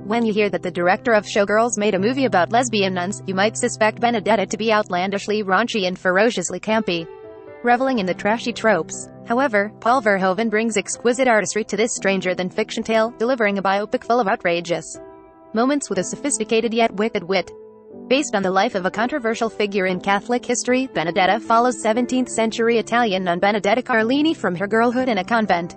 When you hear that the director of Showgirls made a movie about lesbian nuns, you might suspect Benedetta to be outlandishly raunchy and ferociously campy, reveling in the trashy tropes. However, Paul Verhoeven brings exquisite artistry to this stranger-than-fiction tale, delivering a biopic full of outrageous moments with a sophisticated yet wicked wit. Based on the life of a controversial figure in Catholic history, Benedetta follows 17th-century Italian nun Benedetta Carlini from her girlhood in a convent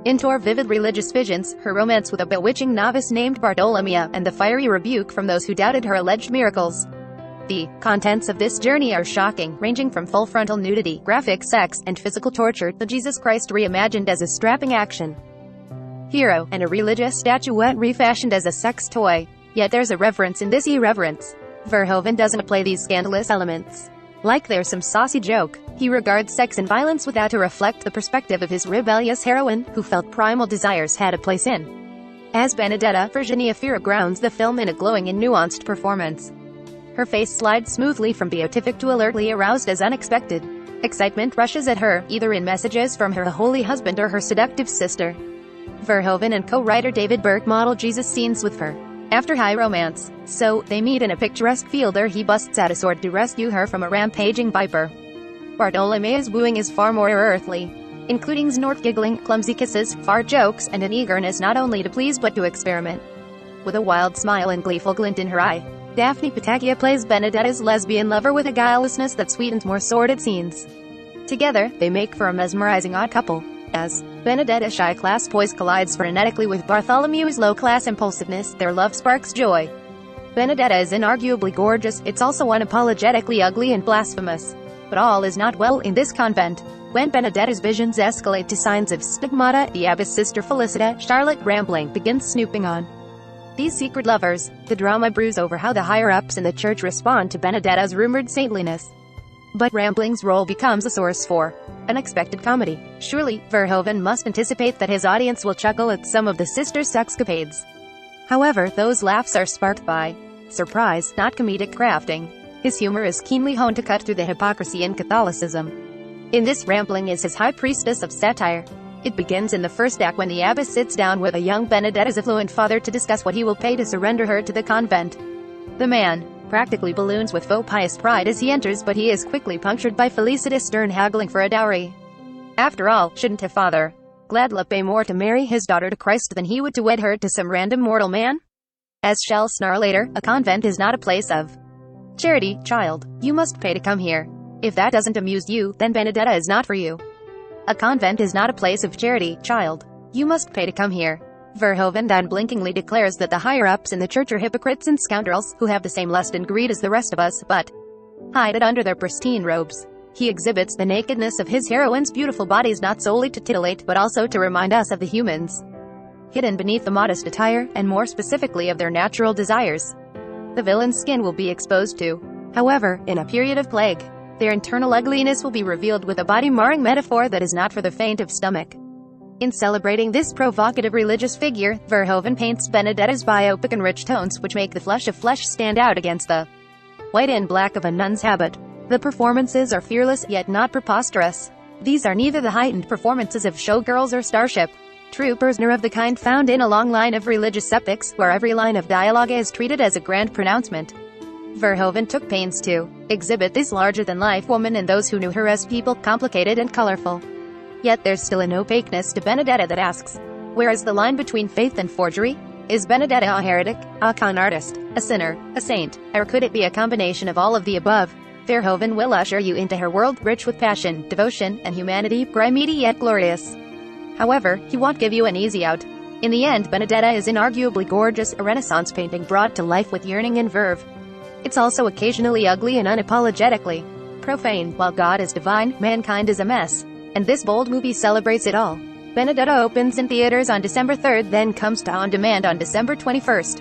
into her vivid religious visions, her romance with a bewitching novice named Bartolomea, and the fiery rebuke from those who doubted her alleged miracles. The contents of this journey are shocking, ranging from full frontal nudity, graphic sex, and physical torture, to Jesus Christ reimagined as a strapping action hero, and a religious statuette refashioned as a sex toy. Yet there's a reverence in this irreverence. Verhoeven doesn't play these scandalous elements like they're some saucy joke. He regards sex and violence without to reflect the perspective of his rebellious heroine, who felt primal desires had a place in. As Benedetta, Virginia Fira grounds the film in a glowing and nuanced performance. Her face slides smoothly from beatific to alertly aroused as unexpected. Excitement rushes at her, either in messages from her holy husband or her seductive sister. Verhoeven and co-writer David Burke model Jesus scenes with her after high romance. So, they meet in a picturesque field where he busts out a sword to rescue her from a rampaging viper. Bartolomea's wooing is far more earthly, including snort giggling, clumsy kisses, fart jokes, and an eagerness not only to please but to experiment. With a wild smile and gleeful glint in her eye, Daphne Patachia plays Benedetta's lesbian lover with a guilelessness that sweetens more sordid scenes. Together, they make for a mesmerizing odd couple. As Benedetta's shy-class poise collides frenetically with Bartholomew's low-class impulsiveness, their love sparks joy. Benedetta is inarguably gorgeous, it's also unapologetically ugly and blasphemous. But all is not well in this convent. When Benedetta's visions escalate to signs of stigmata, the abbess sister Felicita, Charlotte Rambling, begins snooping on these secret lovers. The drama brews over how the higher-ups in the church respond to Benedetta's rumored saintliness. But Rambling's role becomes a source for unexpected comedy. Surely, Verhoeven must anticipate that his audience will chuckle at some of the sisters' sexcapades. However, those laughs are sparked by surprise, not comedic crafting. His humor is keenly honed to cut through the hypocrisy in Catholicism. In this, Rambling is his high priestess of satire. It begins in the first act when the abbess sits down with a young Benedetta's affluent father to discuss what he will pay to surrender her to the convent. The man practically balloons with faux pious pride as he enters, but he is quickly punctured by Felicita's stern haggling for a dowry. After all, shouldn't a father gladly pay more to marry his daughter to Christ than he would to wed her to some random mortal man? As shall snarl later, a convent is not a place of charity, child. You must pay to come here. If that doesn't amuse you, then Benedetta is not for you. A convent is not a place of charity, child. You must pay to come here. Verhoeven unblinkingly declares that the higher-ups in the church are hypocrites and scoundrels, who have the same lust and greed as the rest of us, but hide it under their pristine robes. He exhibits the nakedness of his heroine's beautiful bodies not solely to titillate, but also to remind us of the humans hidden beneath the modest attire, and more specifically of their natural desires. The villain's skin will be exposed to. However, in a period of plague, their internal ugliness will be revealed with a body-marring metaphor that is not for the faint of stomach. In celebrating this provocative religious figure, Verhoeven paints Benedetta's biopic in rich tones which make the flesh of flesh stand out against the white and black of a nun's habit. The performances are fearless, yet not preposterous. These are neither the heightened performances of Showgirls or Starship Troopers nor of the kind found in a long line of religious epics, where every line of dialogue is treated as a grand pronouncement. Verhoeven took pains to exhibit this larger-than-life woman and those who knew her as people, complicated and colorful. Yet there's still an opaqueness to Benedetta that asks, where is the line between faith and forgery? Is Benedetta a heretic, a con artist, a sinner, a saint, or could it be a combination of all of the above? Verhoeven will usher you into her world, rich with passion, devotion, and humanity, grimy yet glorious. However, he won't give you an easy out. In the end, Benedetta is inarguably gorgeous, a Renaissance painting brought to life with yearning and verve. It's also occasionally ugly and unapologetically profane. While God is divine, mankind is a mess. And this bold movie celebrates it all. Benedetta opens in theaters on December 3rd, then comes to on demand on December 21st.